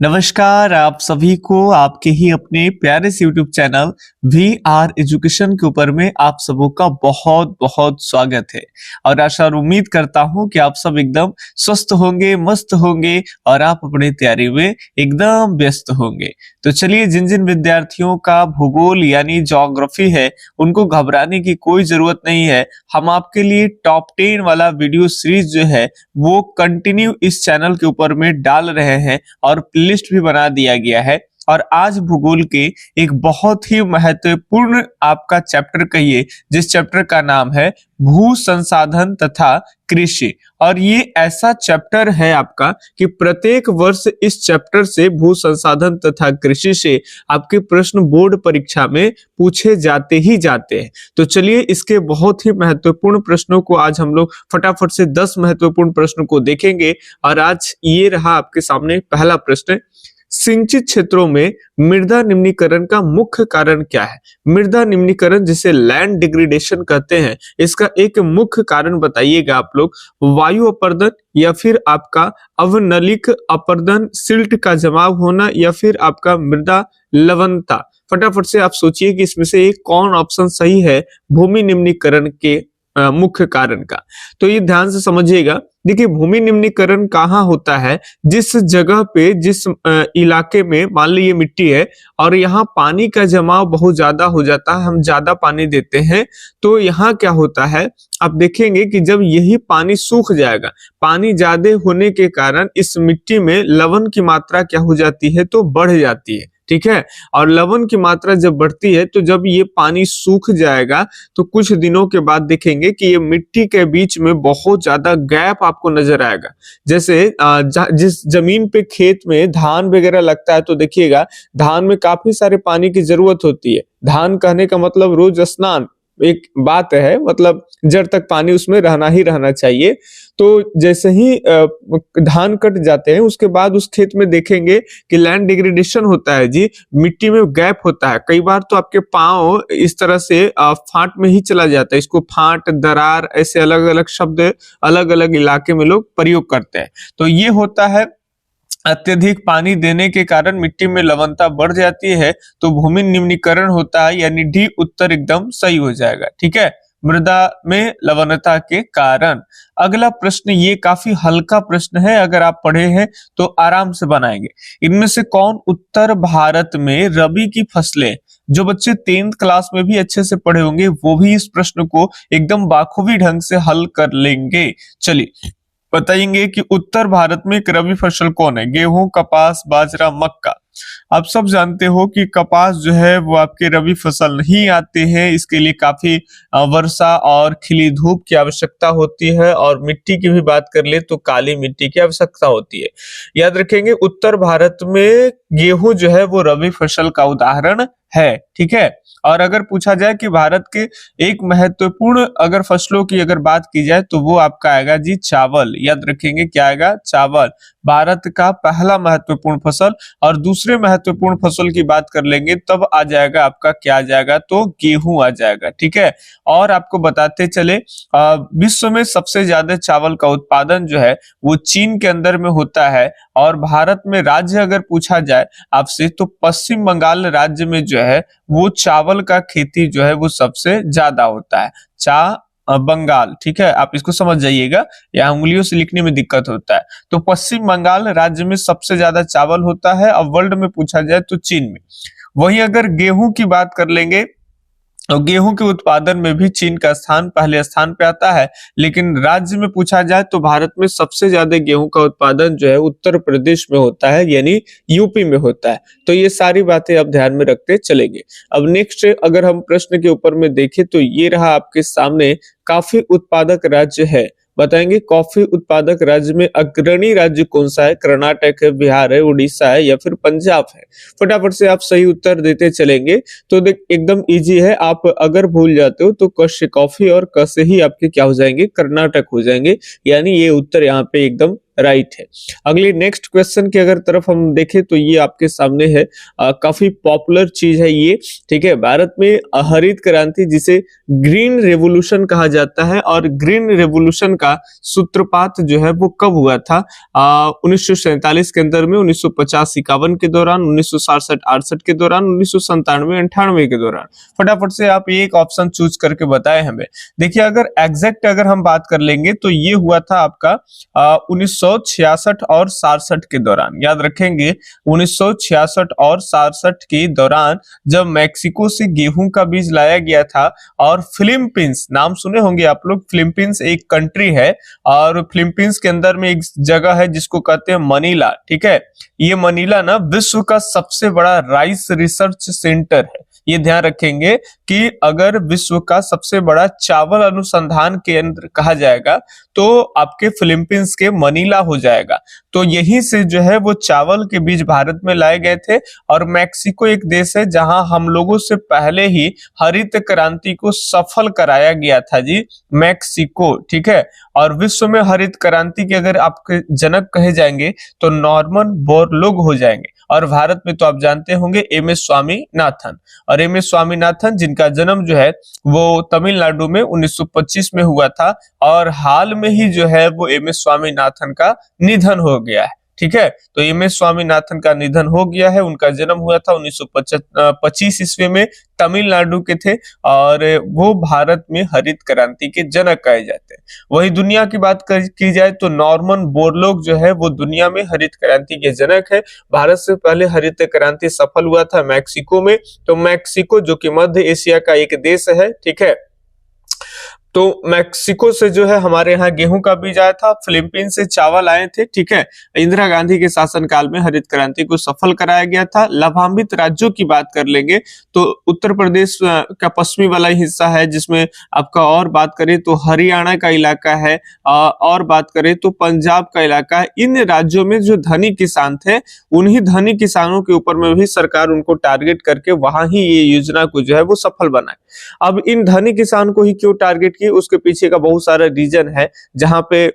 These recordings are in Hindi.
नमस्कार आप सभी को आपके ही अपने प्यारे से YouTube चैनल VR एजुकेशन के ऊपर में आप सबों का बहुत बहुत स्वागत है। और आशा और उम्मीद करता हूं कि आप सब एकदम स्वस्थ होंगे, मस्त होंगे और आप अपनी तैयारी में एकदम व्यस्त होंगे। तो चलिए, जिन जिन विद्यार्थियों का भूगोल यानी ज्योग्राफी है उनको घबराने की कोई जरूरत नहीं है। हम आपके लिए टॉप 10 वाला वीडियो सीरीज जो है वो कंटिन्यू इस चैनल के ऊपर में डाल रहे हैं और लिस्ट भी बना दिया गया है। और आज भूगोल के एक बहुत ही महत्वपूर्ण आपका चैप्टर कहिए, जिस चैप्टर का नाम है भू संसाधन तथा कृषि। और ये ऐसा चैप्टर है आपका कि प्रत्येक वर्ष इस चैप्टर से भू संसाधन तथा कृषि से आपके प्रश्न बोर्ड परीक्षा में पूछे जाते ही जाते हैं। तो चलिए, इसके बहुत ही महत्वपूर्ण प्रश्नों को आज हम लोग फटाफट से 10 महत्वपूर्ण प्रश्नों को देखेंगे। और आज ये रहा आपके सामने पहला प्रश्न। सिंचित क्षेत्रों में मृदा निम्नीकरण का मुख्य कारण क्या है? मृदा निम्नीकरण जिसे लैंड डिग्रेडेशन कहते हैं, इसका एक मुख्य कारण बताइएगा आप लोग। वायु अपरदन या फिर आपका अवनलिक अपरदन, सिल्ट का जमाव होना या फिर आपका मृदा लवणता। फटाफट से आप सोचिए कि इसमें से एक कौन ऑप्शन सही है भूमि निम्नीकरण के मुख्य कारण का। तो ये ध्यान से समझिएगा। देखिए, भूमि निम्नीकरण कहाँ होता है? जिस जगह पे, जिस इलाके में मान लीजिए मिट्टी है और यहाँ पानी का जमाव बहुत ज्यादा हो जाता है, हम ज्यादा पानी देते हैं, तो यहाँ क्या होता है आप देखेंगे कि जब यही पानी सूख जाएगा, पानी ज्यादा होने के कारण इस मिट्टी में लवण की मात्रा क्या हो जाती है, तो बढ़ जाती है। ठीक है। और लवण की मात्रा जब बढ़ती है तो जब ये पानी सूख जाएगा तो कुछ दिनों के बाद देखेंगे कि ये मिट्टी के बीच में बहुत ज्यादा गैप आपको नजर आएगा। जैसे जिस जमीन पे खेत में धान वगैरह लगता है तो देखिएगा धान में काफी सारे पानी की जरूरत होती है। धान कहने का मतलब रोज स्नान एक बात है, मतलब जड़ तक पानी उसमें रहना ही रहना चाहिए। तो जैसे ही धान कट जाते हैं उसके बाद उस खेत में देखेंगे कि लैंड डिग्रेडेशन होता है जी, मिट्टी में गैप होता है। कई बार तो आपके पांव इस तरह से फाट में ही चला जाता है। इसको फाट, दरार, ऐसे अलग अलग शब्द अलग अलग इलाके में लोग प्रयोग करते हैं। तो ये होता है अत्यधिक पानी देने के कारण मिट्टी में लवणता बढ़ जाती है, तो भूमि निम्नीकरण होता है, यानी डी उत्तर एकदम सही हो जाएगा। ठीक है, मृदा में लवणता के कारण। अगला प्रश्न ये काफी हल्का प्रश्न है, अगर आप पढ़े हैं तो आराम से बनाएंगे। इनमें से कौन उत्तर भारत में रबी की फसलें, जो बच्चे 10th क्लास में भी अच्छे से पढ़े होंगे वो भी इस प्रश्न को एकदम बाखूबी ढंग से हल कर लेंगे। चलिए बताएंगे कि उत्तर भारत में एक रबी फसल कौन है? गेहूं, कपास, बाजरा, मक्का। आप सब जानते हो कि कपास जो है वो आपके रबी फसल नहीं आते हैं। इसके लिए काफी वर्षा और खिली धूप की आवश्यकता होती है। और मिट्टी की भी बात कर ले तो काली मिट्टी की आवश्यकता होती है। याद रखेंगे, उत्तर भारत में गेहूं जो है वो रबी फसल का उदाहरण है। ठीक है। और अगर पूछा जाए कि भारत के एक महत्वपूर्ण अगर फसलों की अगर बात की जाए तो वो आपका आएगा जी चावल। याद रखेंगे क्या आएगा? चावल भारत का पहला महत्वपूर्ण फसल। और दूसरे महत्वपूर्ण फसल की बात कर लेंगे तब आ जाएगा आपका क्या आ जाएगा, तो गेहूं आ जाएगा। ठीक है। और आपको बताते चले, विश्व में सबसे ज्यादा चावल का उत्पादन जो है वो चीन के अंदर में होता है। और भारत में राज्य अगर पूछा जाए आपसे तो पश्चिम बंगाल राज्य में जो है वो चावल का खेती जो है वो सबसे ज्यादा होता है। बंगाल। ठीक है, आप इसको समझ जाइएगा, यहाँ उंगलियों से लिखने में दिक्कत होता है। तो पश्चिम बंगाल राज्य में सबसे ज्यादा चावल होता है। अब वर्ल्ड में पूछा जाए तो चीन में। वहीं अगर गेहूं की बात कर लेंगे और गेहूं के उत्पादन में भी चीन का स्थान पहले स्थान पे आता है। लेकिन राज्य में पूछा जाए तो भारत में सबसे ज्यादा गेहूं का उत्पादन जो है उत्तर प्रदेश में होता है, यानी यूपी में होता है। तो ये सारी बातें अब ध्यान में रखते चलेंगे। अब नेक्स्ट अगर हम प्रश्न के ऊपर में देखें तो ये रहा आपके सामने, काफी उत्पादक राज्य है। बताएंगे कॉफी उत्पादक राज्य में अग्रणी राज्य कौन सा है? कर्नाटक है, बिहार है, उड़ीसा है या फिर पंजाब है? फटाफट से आप सही उत्तर देते चलेंगे। तो देख एकदम इजी है, आप अगर भूल जाते हो तो क से कॉफी और क से ही आपके क्या हो जाएंगे? कर्नाटक हो जाएंगे। यानी ये उत्तर यहाँ पे एकदम राइट है। अगली नेक्स्ट क्वेश्चन की अगर तरफ हम देखें तो ये आपके सामने है, काफी पॉपुलर चीज है ये, ठीक है। भारत में हरित क्रांति जिसे ग्रीन रेवोल्यूशन कहा जाता है, और ग्रीन रेवोल्यूशन का सूत्रपात जो है वो कब हुआ था? 1947 के अंदर में, 1950-51 के दौरान, 1967-68 के दौरान, 1997-98 के दौरान। फटाफट से आप एक ऑप्शन चूज करके बताएं हमें। देखिए अगर एग्जैक्ट अगर हम बात कर लेंगे तो ये हुआ था आपका 1966 और 67 के दौरान। याद रखेंगे 1966 और 67 के दौरान जब मैक्सिको से गेहूं का बीज लाया गया था, और फिलीपींस, नाम सुने होंगे आप लोग, फिलीपींस एक कंट्री है, और फिलीपींस के अंदर में एक जगह है जिसको कहते हैं मनीला, ठीक है। ये मनीला ना विश्व का सबसे बड़ा राइस रिसर्च सेंटर है। ये ध्यान रखेंगे कि अगर विश्व का सबसे बड़ा चावल अनुसंधान केंद्र कहा जाएगा तो आपके फिलीपींस के मनीला हो जाएगा। तो यहीं से जो है वो चावल के बीज भारत में लाए गए थे। और मैक्सिको एक देश है जहां हम लोगों से पहले ही हरित क्रांति को सफल कराया गया था जी, मैक्सिको, ठीक है। और विश्व में हरित क्रांति के अगर आपके जनक कहे जाएंगे तो नॉर्मन बोरलुग हो जाएंगे। और भारत में तो आप जानते होंगे एम एस स्वामीनाथन। और एम एस स्वामीनाथन जिनका जन्म जो है वो तमिलनाडु में 1925 में हुआ था, और हाल में ही जो है वो एम एस स्वामीनाथन का निधन हो गया है, ठीक है। तो एम एस स्वामीनाथन का निधन हो गया है। उनका जन्म हुआ था 1925 ईस्वी में, तमिलनाडु के थे, और वो भारत में हरित क्रांति के जनक कहे जाते हैं। वही दुनिया की बात की जाए तो नॉर्मन बोरलुग जो है वो दुनिया में हरित क्रांति के जनक है। भारत से पहले हरित क्रांति सफल हुआ था मैक्सिको में। तो मैक्सिको जो कि मध्य एशिया का एक देश है, ठीक है। तो मैक्सिको से जो है हमारे यहाँ गेहूं का बीज आया था, फिलीपींस से चावल आए थे, ठीक है। इंदिरा गांधी के शासनकाल में हरित क्रांति को सफल कराया गया था। लाभान्वित राज्यों की बात कर लेंगे तो उत्तर प्रदेश का पश्चिमी वाला हिस्सा है, जिसमें आपका, और बात करें तो हरियाणा का इलाका है, और बात करें तो पंजाब का इलाका है। इन राज्यों में जो धनी किसान थे, उन्हीं धनी किसानों के ऊपर में भी सरकार उनको टारगेट करके वहां ही ये योजना को जो है वो सफल बनाए। अब इन धनी किसान को ही क्यों टारगेट किए, उसके पीछे का बहुत सारा रीजन है, जहां पे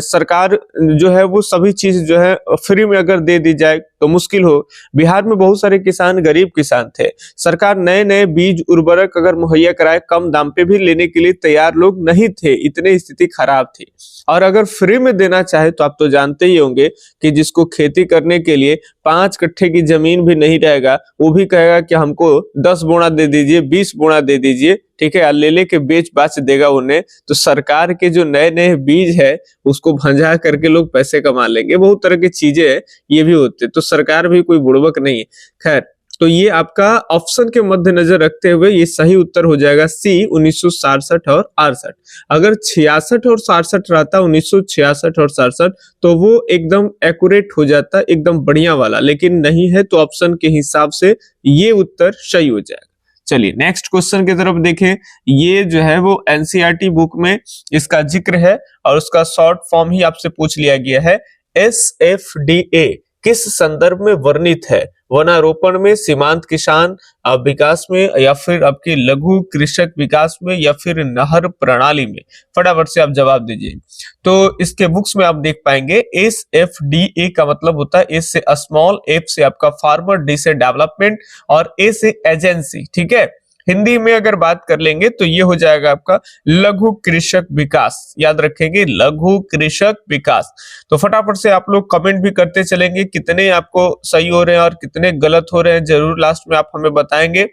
सरकार जो है वो सभी चीज जो है फ्री में अगर दे दी जाए तो मुश्किल हो। बिहार में बहुत सारे किसान गरीब किसान थे, सरकार नए नए बीज उर्वरक अगर मुहैया कराए कम दाम पे भी लेने के लिए तैयार लोग नहीं थे, इतनी स्थिति खराब थी। और अगर फ्री में देना चाहे तो आप तो जानते ही होंगे कि जिसको खेती करने के लिए 5 कट्ठे की जमीन भी नहीं रहेगा, वो भी कहेगा कि हमको 10 बोना दे दीजिए, 20 बोना दे दीजिए, ठीक है। ले लेके बेच बाच देगा उन्हें। तो सरकार के जो नए नए बीज है उसको भंजा करके लोग पैसे कमा लेंगे। बहुत तरह की चीजें है, ये भी होते। तो सरकार भी कोई बुड़बक नहीं है। खैर, तो ये आपका ऑप्शन के मद्देनजर रखते हुए ये सही उत्तर हो जाएगा सी, 1967 और 68। अगर 66 और 67 रहता, 1966 और 67, तो वो एकदम एक्यूरेट हो जाता, एकदम बढ़िया वाला, लेकिन नहीं है। तो ऑप्शन के हिसाब से ये उत्तर सही हो जाएगा। चलिए नेक्स्ट क्वेश्चन की तरफ देखें। ये जो है वो एनसीईआरटी बुक में इसका जिक्र है, और उसका शॉर्ट फॉर्म ही आपसे पूछ लिया गया है। SFDA किस संदर्भ में वर्णित है? वनारोपण में, सीमांत किसान विकास में, या फिर आपके लघु कृषक विकास में, या फिर नहर प्रणाली में? फटाफट से आप जवाब दीजिए। तो इसके बुक्स में आप देख पाएंगे SFDA का मतलब होता है एस से स्मॉल, F से आपका फार्मर, D से डेवलपमेंट, और A से एजेंसी, ठीक है। हिंदी में अगर बात कर लेंगे तो ये हो जाएगा आपका लघु कृषक विकास। याद रखेंगे, लघु कृषक विकास। तो फटाफट से आप लोग कमेंट भी करते चलेंगे कितने आपको सही हो रहे हैं और कितने गलत हो रहे हैं, जरूर लास्ट में आप हमें बताएंगे।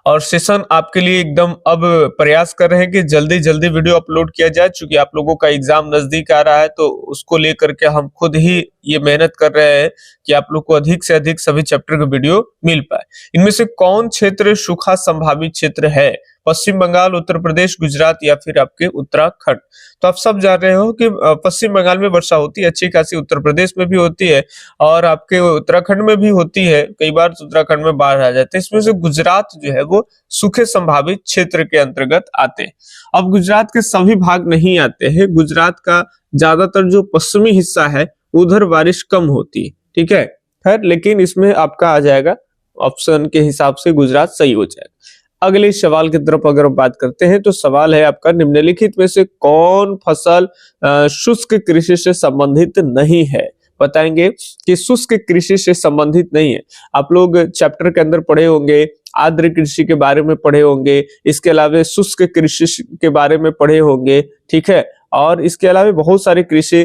और सेशन आपके लिए एकदम अब प्रयास कर रहे हैं कि जल्दी जल्दी वीडियो अपलोड किया जाए, क्योंकि आप लोगों का एग्जाम नजदीक आ रहा है। तो उसको लेकर के हम खुद ही ये मेहनत कर रहे हैं कि आप लोग को अधिक से अधिक सभी चैप्टर का वीडियो मिल पाए। इनमें से कौन क्षेत्र सूखा संभावित क्षेत्र है? पश्चिम बंगाल, उत्तर प्रदेश, गुजरात, या फिर आपके उत्तराखंड? तो आप सब जान रहे हो कि पश्चिम बंगाल में वर्षा होती है अच्छी खासी, उत्तर प्रदेश में भी होती है, और आपके उत्तराखंड में भी होती है। कई बार उत्तराखंड में बाढ़ आ जाते हैं। इसमें से गुजरात जो है वो सूखे संभावित क्षेत्र के अंतर्गत आते हैं। अब गुजरात के सभी भाग नहीं आते हैं। गुजरात का ज्यादातर जो पश्चिमी हिस्सा है उधर बारिश कम होती है, ठीक है। खैर, लेकिन इसमें आपका आ जाएगा ऑप्शन के हिसाब से गुजरात सही हो जाएगा। अगले सवाल की तरफ अगर हम बात करते हैं तो सवाल है आपका, निम्नलिखित में से कौन फसल शुष्क कृषि से संबंधित नहीं है? बताएंगे कि शुष्क कृषि से संबंधित नहीं है। आप लोग चैप्टर के अंदर पढ़े होंगे, आर्द्र कृषि के बारे में पढ़े होंगे, इसके अलावा शुष्क कृषि के बारे में पढ़े होंगे, ठीक है। और इसके अलावा बहुत सारे कृषि,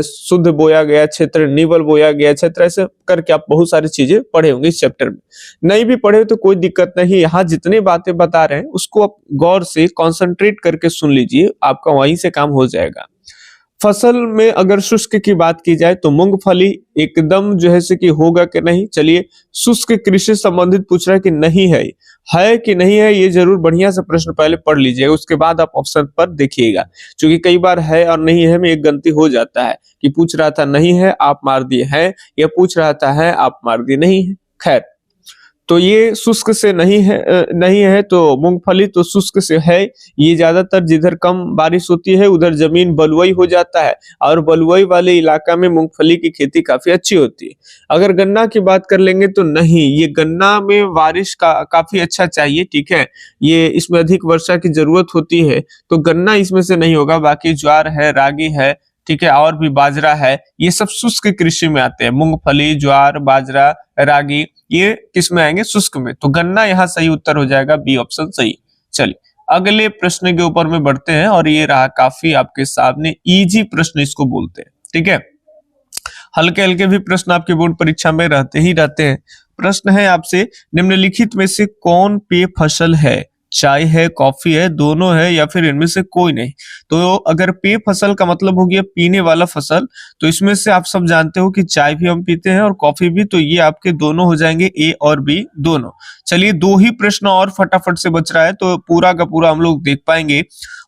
शुद्ध बोया गया क्षेत्र, निवल बोया गया क्षेत्र, ऐसे करके आप बहुत सारी चीजें पढ़े होंगे इस चैप्टर में। नहीं भी पढ़े तो कोई दिक्कत नहीं, यहाँ जितनी बातें बता रहे हैं उसको आप गौर से कॉन्सेंट्रेट करके सुन लीजिए, आपका वहीं से काम हो जाएगा। फसल में अगर शुष्क की बात की जाए तो मूंगफली एकदम जो है से कि होगा कि नहीं। चलिए, शुष्क कृषि संबंधित पूछ रहा है कि नहीं है कि नहीं है, ये जरूर बढ़िया से प्रश्न पहले पढ़ लीजिएगा, उसके बाद आप ऑप्शन पर देखिएगा। क्योंकि कई बार है और नहीं है में एक गलती हो जाता है कि पूछ रहा था नहीं है आप मार दिए है, या पूछ रहा था है आप मार दिए नहीं है। खैर, तो ये शुष्क से नहीं है तो मूंगफली तो शुष्क से है। ये ज्यादातर जिधर कम बारिश होती है उधर जमीन बलुई हो जाता है, और बलुई वाले इलाका में मूंगफली की खेती काफी अच्छी होती है। अगर गन्ना की बात कर लेंगे तो नहीं, ये गन्ना में बारिश का काफी अच्छा चाहिए, ठीक है, ये इसमें अधिक वर्षा की जरूरत होती है, तो गन्ना इसमें से नहीं होगा। बाकी ज्वार है, रागी है, ठीक है, और भी बाजरा है, ये सब शुष्क कृषि में आते हैं। मूंगफली, ज्वार, बाजरा, रागी, ये किस में आएंगे? शुष्क में। तो गन्ना यहाँ सही उत्तर हो जाएगा, बी ऑप्शन सही। चलिए अगले प्रश्न के ऊपर में बढ़ते हैं, और ये रहा काफी आपके सामने इजी प्रश्न इसको बोलते हैं, ठीक है। हल्के हल्के भी प्रश्न आपके बोर्ड परीक्षा में रहते ही रहते हैं। प्रश्न है आपसे, निम्नलिखित में से कौन पेय फसल है? चाय है, कॉफी है, दोनों है, या फिर इनमें से कोई नहीं। तो अगर पेय फसल का मतलब हो गया पीने वाला फसल, तो इसमें से आप सब जानते हो कि चाय भी हम पीते हैं और कॉफी भी, तो ये आपके दोनों हो जाएंगे, ए और बी दोनों। चलिए दो ही प्रश्न और फटाफट से बच रहा है, तो पूरा का पूरा हम लोग देख पाएंगे।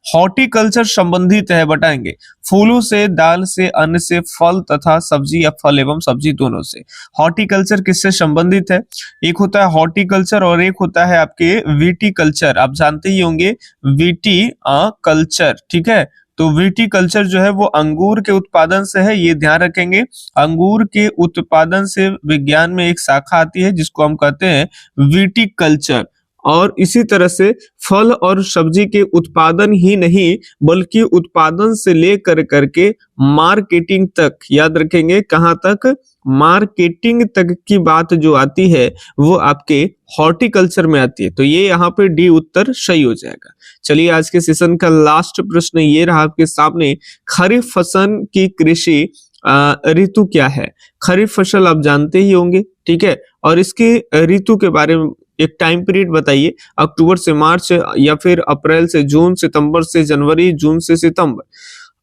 हॉर्टिकल्चर संबंधित है, बताएंगे फूलों से, दाल से, अन्न से, फल तथा सब्जी या फल एवं सब्जी दोनों से। हॉर्टिकल्चर किससे संबंधित है? एक होता है हॉर्टिकल्चर और एक होता है आपके विटीकल्चर। आप जानते ही होंगे विटी कल्चर, ठीक है। तो विटीकल्चर जो है वो अंगूर के उत्पादन से है, ये ध्यान रखेंगे। अंगूर के उत्पादन से विज्ञान में एक शाखा आती है जिसको हम कहते हैं विटीकल्चर। और इसी तरह से फल और सब्जी के उत्पादन ही नहीं बल्कि उत्पादन से लेकर करके मार्केटिंग तक, याद रखेंगे कहां तक? मार्केटिंग तक की बात जो आती है वो आपके हॉर्टिकल्चर में आती है। तो ये यहाँ पे डी उत्तर सही हो जाएगा। चलिए आज के सेशन का लास्ट प्रश्न ये रहा आपके सामने, खरीफ फसल की कृषि ऋतु क्या है? खरीफ फसल आप जानते ही होंगे, ठीक है, और इसके ऋतु के बारे में एक टाइम पीरियड बताइए। अक्टूबर से मार्च, या फिर अप्रैल से जून, सितंबर से जनवरी, जून से सितंबर।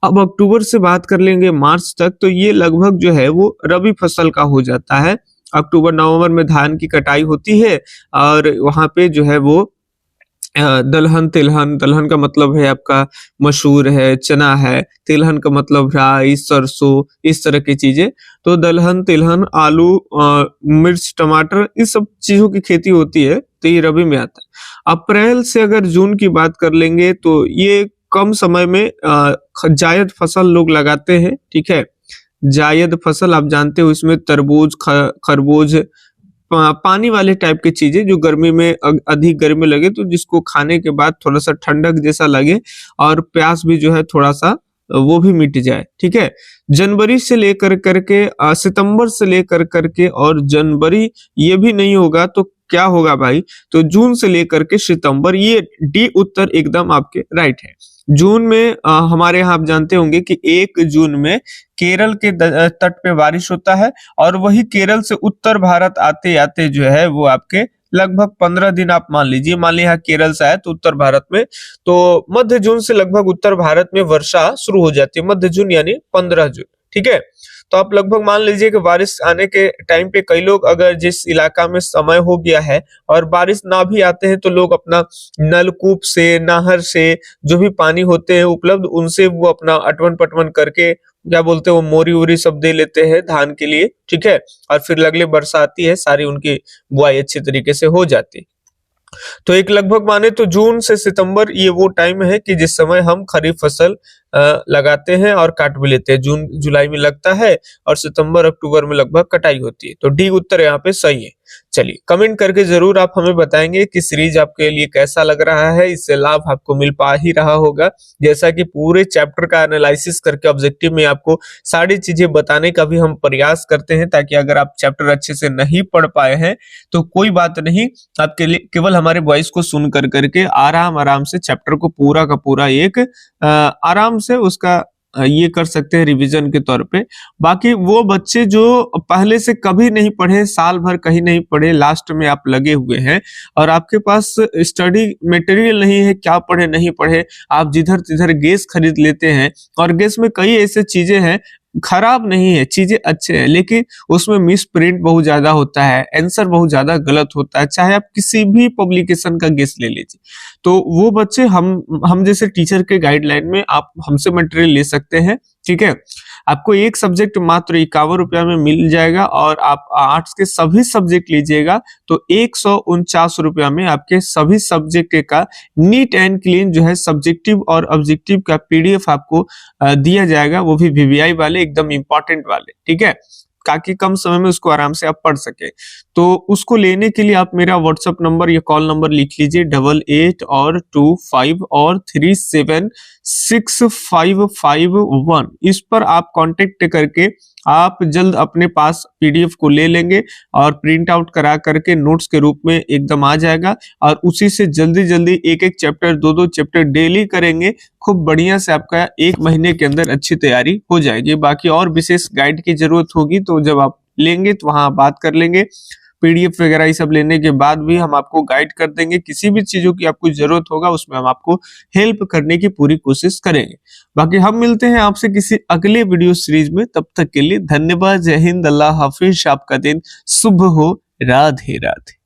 अब अक्टूबर से बात कर लेंगे मार्च तक, तो ये लगभग जो है वो रबी फसल का हो जाता है। अक्टूबर नवंबर में धान की कटाई होती है, और वहां पे जो है वो दलहन, तिलहन, दलहन का मतलब है आपका मसूर है, चना है, तिलहन का मतलब राई, सरसों, इस तरह की चीजें। तो दलहन, तिलहन, आलू, मिर्च, टमाटर, इस सब चीजों की खेती होती है, तो ये रबी में आता है। अप्रैल से अगर जून की बात कर लेंगे तो ये कम समय में जायद फसल लोग लगाते हैं, ठीक है। जायद फसल आप जानते हो, इसमें तरबूज, खरबूज, पानी वाले टाइप की चीजें जो गर्मी में अधिक गर्मी लगे तो जिसको खाने के बाद थोड़ा सा ठंडक जैसा लगे, और प्यास भी जो है थोड़ा सा वो भी मिट जाए, ठीक है। जनवरी से लेकर करके सितंबर से लेकर करके और जनवरी ये भी नहीं होगा तो क्या होगा भाई? तो जून से लेकर के सितंबर, ये डी उत्तर एकदम आपके राइट है। जून में हमारे यहाँ आप जानते होंगे कि 1 जून में केरल के तट पे बारिश होता है, और वही केरल से उत्तर भारत आते आते जो है वो आपके लगभग 15 दिन आप मान लीजिए, मान लिया केरल से आए तो उत्तर भारत में, तो मध्य जून से लगभग उत्तर भारत में वर्षा शुरू हो जाती है। मध्य जून यानी 15 जून, ठीक है। तो आप लगभग मान लीजिए कि बारिश आने के टाइम पे कई लोग अगर जिस इलाका में समय हो गया है और बारिश ना भी आते हैं तो लोग अपना नलकूप से, नहर से जो भी पानी होते हैं उपलब्ध, उनसे वो अपना अटवन पटवन करके, क्या बोलते हैं वो, मोरी वोरी सब दे लेते हैं धान के लिए, ठीक है। और फिर अगले वर्षा आती है, सारी उनकी बुआई अच्छी तरीके से हो जाती है। तो एक लगभग माने तो जून से सितंबर ये वो टाइम है कि जिस समय हम खरीफ फसल लगाते हैं और काट भी लेते हैं। जून जुलाई में लगता है और सितंबर अक्टूबर में लगभग कटाई होती है। तो डी उत्तर यहाँ पे सही है। चलिए कमेंट करके जरूर आप हमें बताएंगे कि सीरीज आपके लिए कैसा लग रहा है, इससे लाभ आपको मिल पा ही रहा होगा। जैसा कि पूरे चैप्टर का एनालिसिस करके ऑब्जेक्टिव में आपको सारी चीजें बताने का भी हम प्रयास करते हैं, ताकि अगर आप चैप्टर अच्छे से नहीं पढ़ पाए हैं तो कोई बात नहीं, आपके लिए केवल हमारे वॉइस को सुन कर करके आराम आराम से चैप्टर को पूरा का पूरा एक आराम से उसका ये कर सकते हैं रिवीजन के तौर पे। बाकी वो बच्चे जो पहले से कभी नहीं पढ़े, साल भर कहीं नहीं पढ़े, लास्ट में आप लगे हुए हैं और आपके पास स्टडी मटेरियल नहीं है, क्या पढ़े नहीं पढ़े, आप जिधर तिधर गेस खरीद लेते हैं और गेस में कई ऐसे चीजें हैं, खराब नहीं है, चीजें अच्छे हैं, लेकिन उसमें मिस प्रिंट बहुत ज्यादा होता है, आंसर बहुत ज्यादा गलत होता है, चाहे आप किसी भी पब्लिकेशन का गेस ले लीजिए। तो वो बच्चे हम जैसे टीचर के गाइडलाइन में आप हमसे मटेरियल ले सकते हैं, ठीक है। आपको एक सब्जेक्ट मात्र 51 रुपया में मिल जाएगा और आप आर्ट्स के सभी सब्जेक्ट लीजिएगा तो 149 रुपया में आपके सभी सब्जेक्ट का नीट एंड क्लीन जो है सब्जेक्टिव और ऑब्जेक्टिव का पीडीएफ आपको दिया जाएगा, वो भी वीवीआई वाले एकदम इंपॉर्टेंट वाले, ठीक है, ताकि कम समय में उसको आराम से आप पढ़ सके। तो उसको लेने के लिए आप मेरा व्हाट्सएप नंबर या कॉल नंबर लिख लीजिए 88 और 25 और 376551। इस पर आप कांटेक्ट करके आप जल्द अपने पास पीडीएफ को ले लेंगे और प्रिंट आउट करा करके नोट्स के रूप में एकदम आ जाएगा और उसी से जल्दी जल्दी एक एक चैप्टर, दो चैप्टर डेली करेंगे, खूब बढ़िया से आपका एक महीने के अंदर अच्छी तैयारी हो जाएगी। बाकी और विशेष गाइड की जरूरत होगी तो जब आप लेंगे तो वहां बात कर लेंगे। पीडीएफ वगैरह ये सब लेने के बाद भी हम आपको गाइड कर देंगे, किसी भी चीजों की आपको जरूरत होगा उसमें हम आपको हेल्प करने की पूरी कोशिश करेंगे। बाकी हम मिलते हैं आपसे किसी अगले वीडियो सीरीज में, तब तक के लिए धन्यवाद। जय हिंद, अल्लाह हाफिज, आपका दिन शुभ हो, राधे राधे।